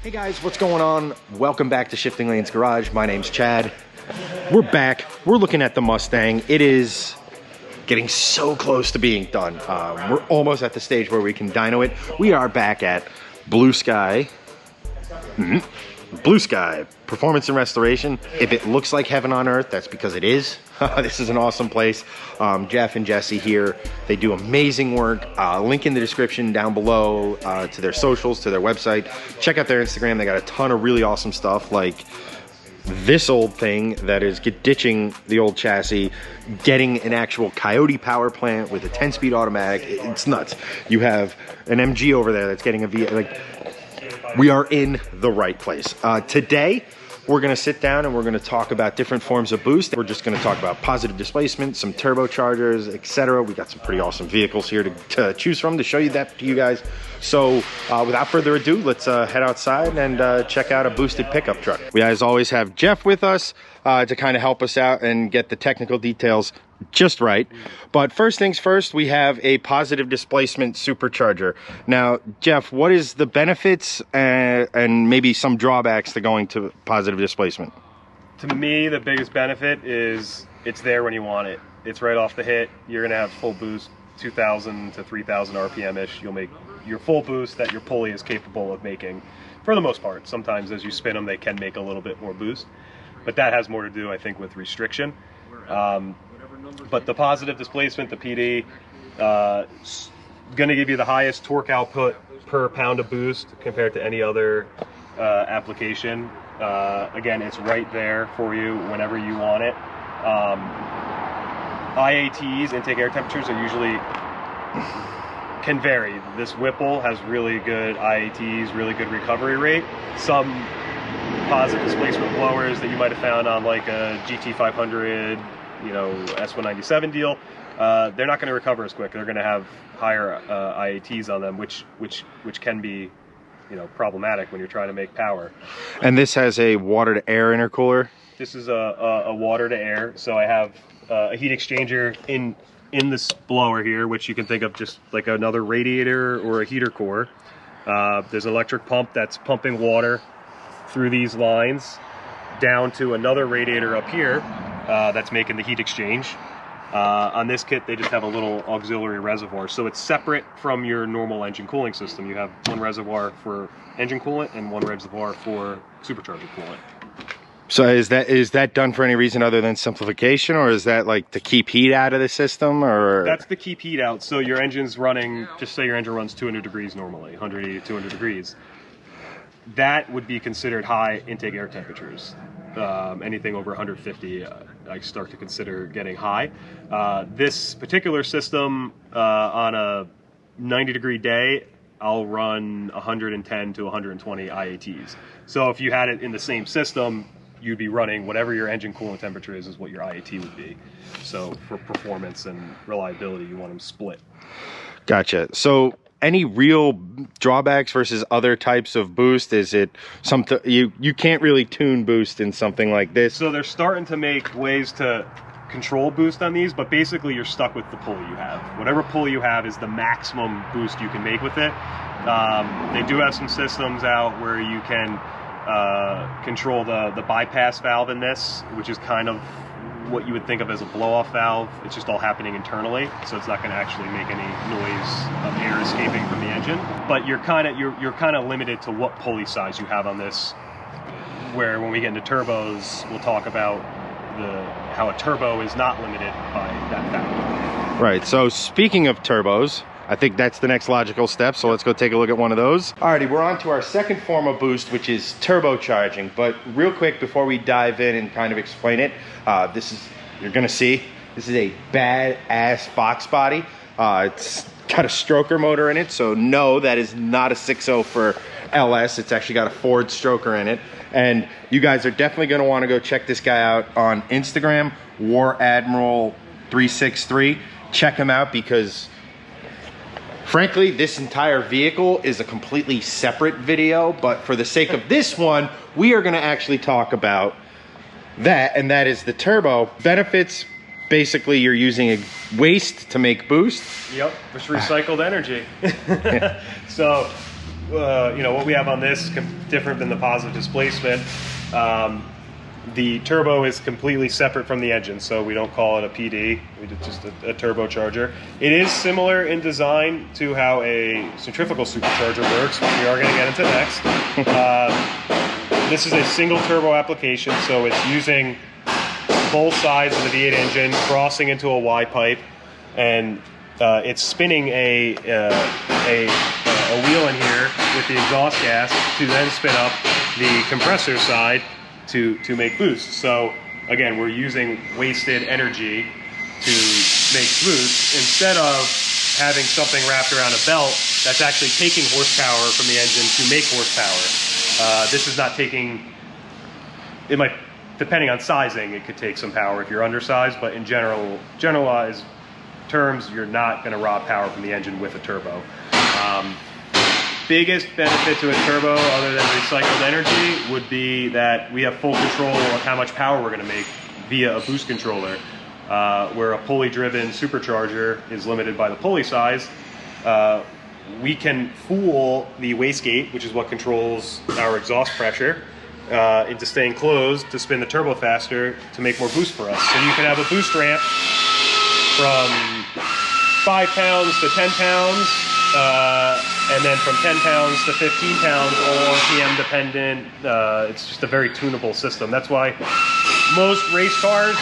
Hey guys, what's going on? Welcome back to Shifting Lanes Garage. My name's Chad. We're back. We're looking at the Mustang. It is getting so close to being done. We're almost at the stage where we can dyno it. We are back at Blue Sky. Blue Sky Performance and Restoration. If it looks like heaven on earth, that's because it is. This is an awesome place. Jeff and Jesse here, they do amazing work. Link in the description down below to their socials, to their website. Check out their Instagram. They got a ton of really awesome stuff, like this old thing that is ditching the old chassis, getting an actual Coyote power plant with a 10-speed automatic. It's nuts. You have an MG over there that's getting a V. Like, we are in the right place. Today, we're gonna sit down and we're gonna talk about different forms of boost. We're just gonna talk about positive displacement, some turbochargers, etc. We got some pretty awesome vehicles here to choose from to show you that to you guys. So without further ado, let's head outside and check out a boosted pickup truck. We as always have Jeff with us to kind of help us out and get the technical details just right. But first things first, we have a positive displacement supercharger. Now, Jeff, what is the benefits and maybe some drawbacks to going to positive displacement? To me, the biggest benefit is it's there when you want it. It's right off the hit. You're gonna have full boost, 2,000 to 3,000 RPM-ish. You'll make your full boost that your pulley is capable of making, for the most part. Sometimes as you spin them, they can make a little bit more boost, but that has more to do, I think, with restriction. But the positive displacement, the PD, going to give you the highest torque output per pound of boost compared to any other application. Again, it's right there for you whenever you want it. IATs, intake air temperatures, are usually can vary. This Whipple has really good IATs, really good recovery rate. Some positive displacement blowers that you might have found on like a GT500, you know, S197 deal, they're not going to recover as quick. They're going to have higher IATs on them, which can be, you know, problematic when you're trying to make power. And this has a water to air intercooler. This is a water to air. So I have a heat exchanger in this blower here, which you can think of just like another radiator or a heater core. There's an electric pump that's pumping water through these lines down to another radiator up here that's making the heat exchange. On this kit, they just have a little auxiliary reservoir, so it's separate from your normal engine cooling system. You have one reservoir for engine coolant and one reservoir for supercharger coolant. So is that done for any reason other than simplification, or is that like to keep heat out of the system, or? That's to keep heat out. So your engine's running, just say your engine runs 200 degrees normally, 180 to 200 degrees. That would be considered high intake air temperatures. Anything over 150, I start to consider getting high. This particular system, on a 90-degree day, I'll run 110 to 120 IATs. So if you had it in the same system, you'd be running whatever your engine coolant temperature is what your IAT would be. So for performance and reliability, you want them split. Gotcha. So any real drawbacks versus other types of boost? Is it something you can't really tune boost in something like this? So they're starting to make ways to control boost on these, but basically you're stuck with the pulley you have. Whatever pulley you have is the maximum boost you can make with it. They do have some systems out where you can control the bypass valve in this, which is kind of what you would think of as a blow-off valve. It's just all happening internally, so it's not going to actually make any noise of air escaping from the engine. But you're kind of limited to what pulley size you have on this. Where when we get into turbos, we'll talk about how a turbo is not limited by that factor. Right. So speaking of turbos, I think that's the next logical step, so let's go take a look at one of those. Alrighty, we're on to our second form of boost, which is turbocharging. But real quick, before we dive in and kind of explain it, you're gonna see, this is a badass box body. It's got a stroker motor in it, so no, that is not a 6.0 for LS. It's actually got a Ford stroker in it. And you guys are definitely gonna wanna go check this guy out on Instagram, War Admiral 363. Check him out because frankly, this entire vehicle is a completely separate video, but for the sake of this one, we are gonna actually talk about that, and that is the turbo. Benefits, basically you're using a waste to make boost. Yep, it's recycled energy. So you know, what we have on this is different than the positive displacement. The turbo is completely separate from the engine, so we don't call it a PD. We did just a turbocharger. It is similar in design to how a centrifugal supercharger works, which we are going to get into next. This is a single turbo application, so it's using both sides of the V8 engine crossing into a Y pipe, and it's spinning a wheel in here with the exhaust gas to then spin up the compressor side to make boost. So again, we're using wasted energy to make boost instead of having something wrapped around a belt that's actually taking horsepower from the engine to make horsepower. This is not taking, it might, depending on sizing, it could take some power if you're undersized, but in generalized terms, you're not going to rob power from the engine with a turbo. Biggest benefit to a turbo, other than recycled energy, would be that we have full control of how much power we're going to make via a boost controller. Where a pulley-driven supercharger is limited by the pulley size, we can fool the wastegate, which is what controls our exhaust pressure, into staying closed to spin the turbo faster to make more boost for us. So you can have a boost ramp from 5 pounds to 10 pounds, and then from 10 pounds to 15 pounds, all RPM dependent. It's just a very tunable system. That's why most race cars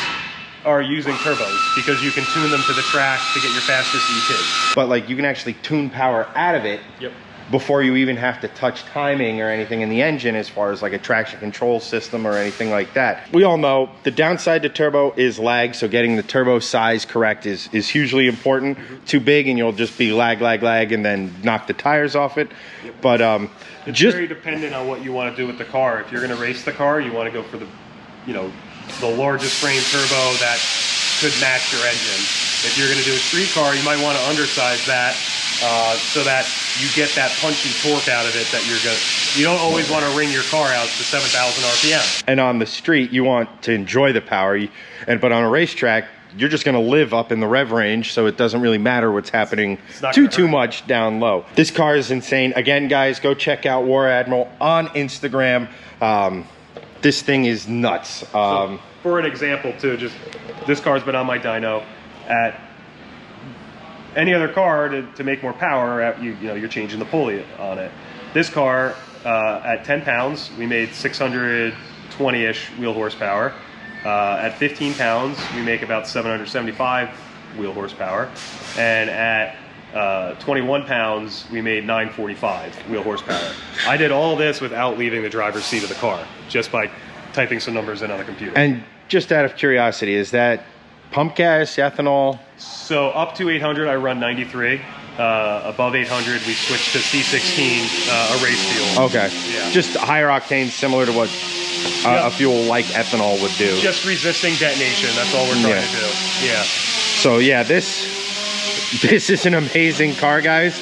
are using turbos, because you can tune them to the track to get your fastest ET. But like, you can actually tune power out of it. Yep. Before you even have to touch timing or anything in the engine, as far as like a traction control system or anything like that. We all know the downside to turbo is lag, so getting the turbo size correct is hugely important. Too big and you'll just be lag, and then knock the tires off it. Yep. But it's very dependent on what you want to do with the car. If you're going to race the car, you want to go for the, you know, the largest frame turbo that could match your engine. If you're going to do a street car, you might want to undersize that, so that you get that punchy torque out of it that you're going to. You don't always want to wring your car out to 7,000 RPM. And on the street, you want to enjoy the power, but on a racetrack, you're just going to live up in the rev range, so it doesn't really matter what's happening too much down low. This car is insane. Again, guys, go check out War Admiral on Instagram. This thing is nuts. So for an example, too, just this car's been on my dyno. At any other car, to make more power, you know, you're changing the pulley on it. This car, at 10 pounds, we made 620-ish wheel horsepower. At 15 pounds, we make about 775 wheel horsepower. And at 21 pounds, we made 945 wheel horsepower. I did all this without leaving the driver's seat of the car, just by typing some numbers in on the computer. And just out of curiosity, is that pump gas, ethanol? So up to 800, I run 93. Above 800, we switch to C16, a race fuel. Okay. Yeah. Just higher octane, similar to what a fuel like ethanol would do. Just resisting detonation. That's all we're trying to do. Yeah. So yeah, this is an amazing car, guys.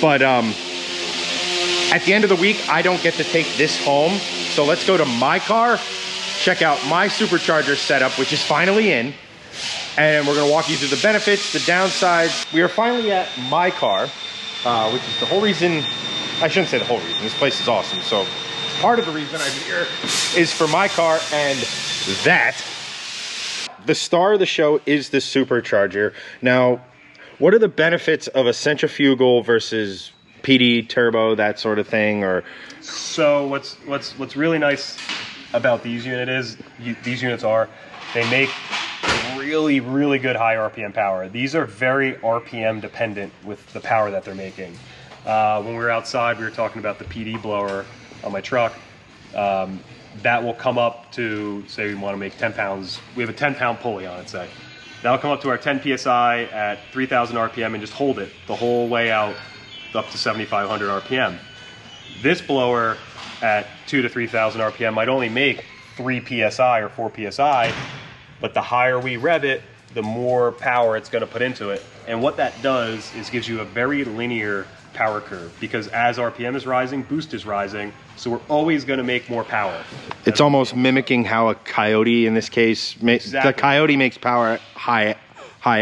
But at the end of the week, I don't get to take this home. So let's go to my car, check out my supercharger setup, which is finally in. And we're gonna walk you through the benefits, the downsides. We are finally at my car, which is the whole reason, I shouldn't say the whole reason, this place is awesome. So part of the reason I'm here is for my car, and that. The star of the show is the supercharger. Now, what are the benefits of a centrifugal versus PD, turbo, that sort of thing? Or so what's really nice about these units are they make really good high RPM power. These are very RPM dependent with the power that they're making. When we were outside, we were talking about the PD blower on my truck. That will come up to, say we want to make 10 pounds. We have a 10-pound pulley on it, say. That'll come up to our 10 PSI at 3,000 RPM and just hold it the whole way out up to 7,500 RPM. This blower at 2,000 to 3,000 RPM might only make 3 PSI or 4 PSI, but the higher we rev it, the more power it's going to put into it. And what that does is gives you a very linear power curve, because as RPM is rising, boost is rising, so we're always going to make more power. It's almost mimicking how a Coyote, in this case, exactly. The Coyote makes power high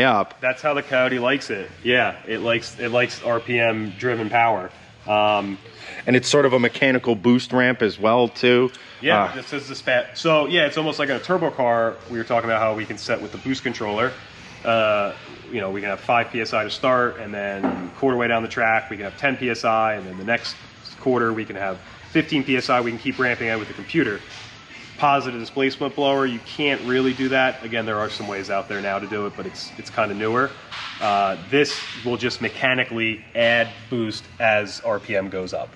up. That's how the Coyote likes it. Yeah, it likes RPM driven power. And it's sort of a mechanical boost ramp as well, too. Yeah, this is the spat. So yeah, it's almost like in a turbo car. We were talking about how we can set with the boost controller. You know, we can have 5 psi to start, and then quarter way down the track we can have 10 psi, and then the next quarter we can have 15 psi. We can keep ramping out with the computer. Positive displacement blower, you can't really do that. Again, there are some ways out there now to do it, but it's kind of newer. This will just mechanically add boost as RPM goes up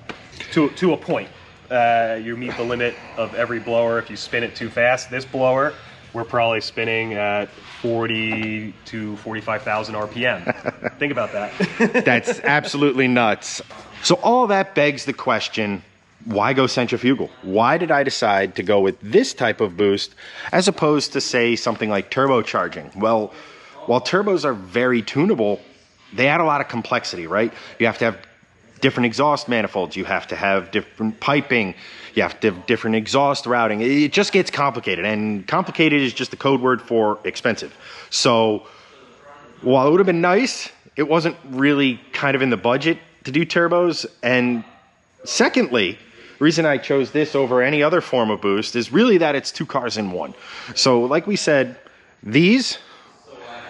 to a point. You meet the limit of every blower if you spin it too fast. This blower, we're probably spinning at 40 to 45,000 RPM. Think about that. That's absolutely nuts. So all that begs the question, why go centrifugal? Why did I decide to go with this type of boost as opposed to, say, something like turbocharging? Well, while turbos are very tunable, they add a lot of complexity, right? You have to have different exhaust manifolds. You have to have different piping. You have to have different exhaust routing. It just gets complicated, and complicated is just the code word for expensive. So while it would have been nice, it wasn't really kind of in the budget to do turbos. And secondly, the reason I chose this over any other form of boost is really that it's 2 cars in one. So like we said, these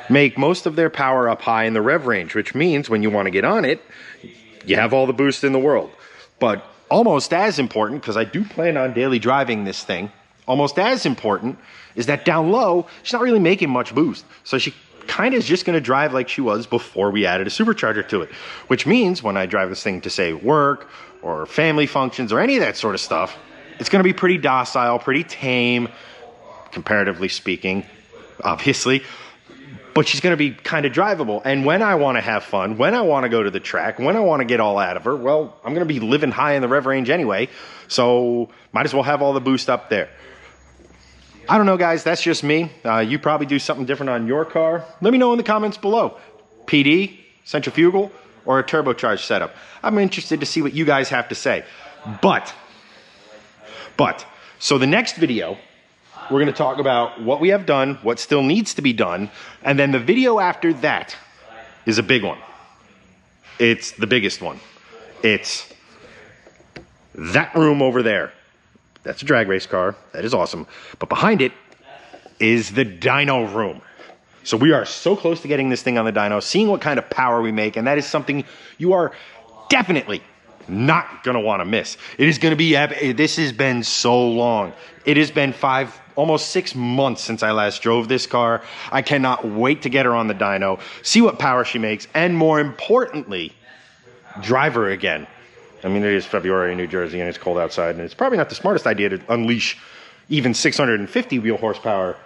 make most of their power up high in the rev range, which means when you want to get on it, you have all the boost in the world. But almost as important, because I do plan on daily driving this thing, almost as important is that down low, she's not really making much boost. So she kind of is just going to drive like she was before we added a supercharger to it, which means when I drive this thing to, say, work or family functions or any of that sort of stuff, it's going to be pretty docile, pretty tame, comparatively speaking, obviously. But she's going to be kind of drivable. And when I want to have fun, when I want to go to the track, when I want to get all out of her, well, I'm going to be living high in the rev range anyway. So might as well have all the boost up there. I don't know, guys. That's just me. You probably do something different on your car. Let me know in the comments below. PD, centrifugal, or a turbocharged setup. I'm interested to see what you guys have to say. But, so the next video, we're going to talk about what we have done, what still needs to be done, and then the video after that is a big one. It's the biggest one. It's that room over there. That's a drag race car. That is awesome. But behind it is the dyno room. So we are so close to getting this thing on the dyno, seeing what kind of power we make, and that is something you are definitely not going to want to miss. It is going to be epic. This has been so long. It has been almost 6 months since I last drove this car. I cannot wait to get her on the dyno, see what power she makes, and more importantly, drive her again. I mean, it is February in New Jersey and it's cold outside, and it's probably not the smartest idea to unleash even 650 wheel horsepower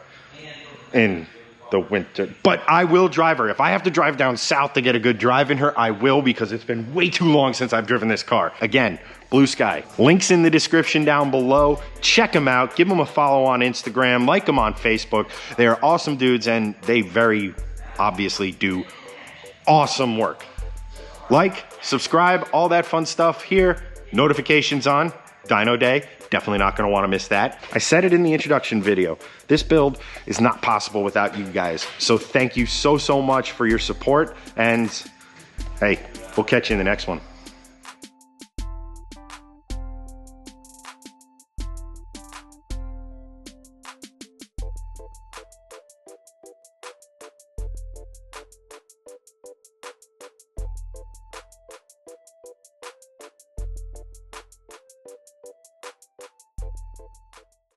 in the winter. But I will drive her. If I have to drive down south to get a good drive in her, I will, because it's been way too long since I've driven this car. Again, Blue Sky. Links in the description down below. Check them out. Give them a follow on Instagram. Like them on Facebook. They are awesome dudes, and they very obviously do awesome work. Like, subscribe, all that fun stuff here. Notifications on. Dyno Day. Definitely not going to want to miss that. I said it in the introduction video. This build is not possible without you guys. So thank you so much for your support. And hey, we'll catch you in the next one.